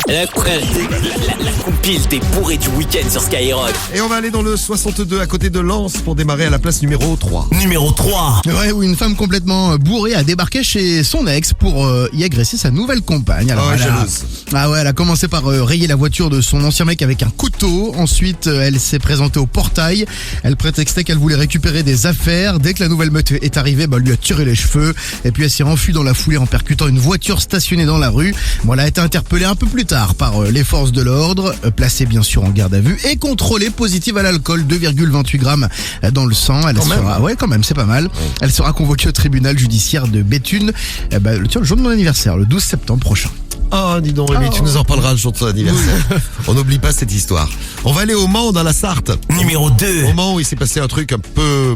La compile t'es bourré du week-end sur Skyrock. Et on va aller dans le 62 à côté de Lens pour démarrer à la place numéro 3. Numéro 3. Ouais, où une femme complètement bourrée a débarqué chez son ex pour y agresser sa nouvelle compagne. Alors, Jalouse. elle a commencé par rayer la voiture de son ancien mec avec un couteau. Ensuite, elle s'est présentée au portail. Elle prétextait qu'elle voulait récupérer des affaires. Dès que la nouvelle meute est arrivée, elle lui a tiré les cheveux. Et puis elle s'est enfuie dans la foulée en percutant une voiture stationnée dans la rue. Bon, elle a été interpellée un peu plus tard par les forces de l'ordre, placée bien sûr en garde à vue et contrôlée positive à l'alcool, 2,28 grammes dans le sang. Quand même, c'est pas mal. Elle sera convoquée au tribunal judiciaire de Béthune, le jour de mon anniversaire, le 12 septembre prochain. Oh, dis donc, Rémi, tu nous en parleras le jour de ton anniversaire. On n'oublie pas cette histoire. On va aller au Mans, dans la Sarthe. Numéro 2. Au Mans, il s'est passé un truc un peu...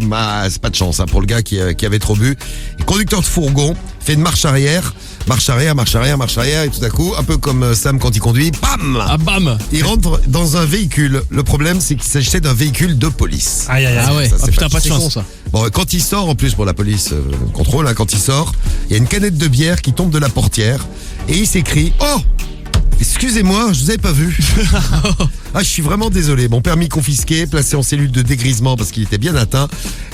c'est pas de chance pour le gars qui avait trop bu. Le conducteur de fourgon fait une marche arrière, et tout à coup, un peu comme Sam quand il conduit, bam, bam. il rentre dans un véhicule. Le problème, c'est qu'il s'agissait d'un véhicule de police. Aïe. Ah ouais. Ça, c'est Putain, pas de chance. con, ça. Bon, quand il sort, en plus pour la police contrôle, quand il sort, il y a une canette de bière qui tombe de la portière et il s'écrie « Oh !» Excusez-moi, je vous avais pas vu. Je suis vraiment désolé. Mon permis confisqué, placé en cellule de dégrisement parce qu'il était bien atteint.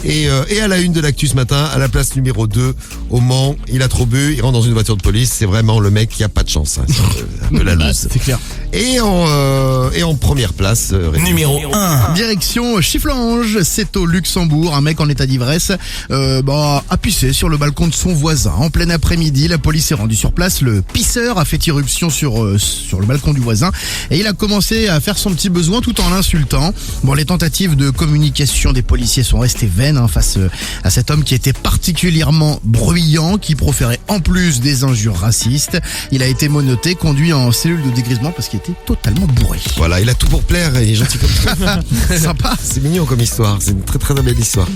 Et à la une de l'actu ce matin, à la place numéro 2, au Mans, il a trop bu, il rentre dans une voiture de police. C'est vraiment le mec qui a pas de chance. C'est un peu la loose. C'est clair. Et en première place, Numéro 1. Direction Chifflange, c'est au Luxembourg. Un mec en état d'ivresse a pissé sur le balcon de son voisin. En plein après-midi, la police est rendue sur place. Le pisseur a fait irruption sur le balcon du voisin et il a commencé à faire son petit besoin tout en l'insultant. Bon, les tentatives de communication des policiers sont restées vaines face à cet homme qui était particulièrement bruyant, qui proférait en plus des injures racistes. Il a été menotté, conduit en cellule de dégrisement parce qu'il était totalement bourré. Voilà, il a tout pour plaire et il est gentil comme ça. Sympa. C'est mignon comme histoire, c'est une très très belle histoire.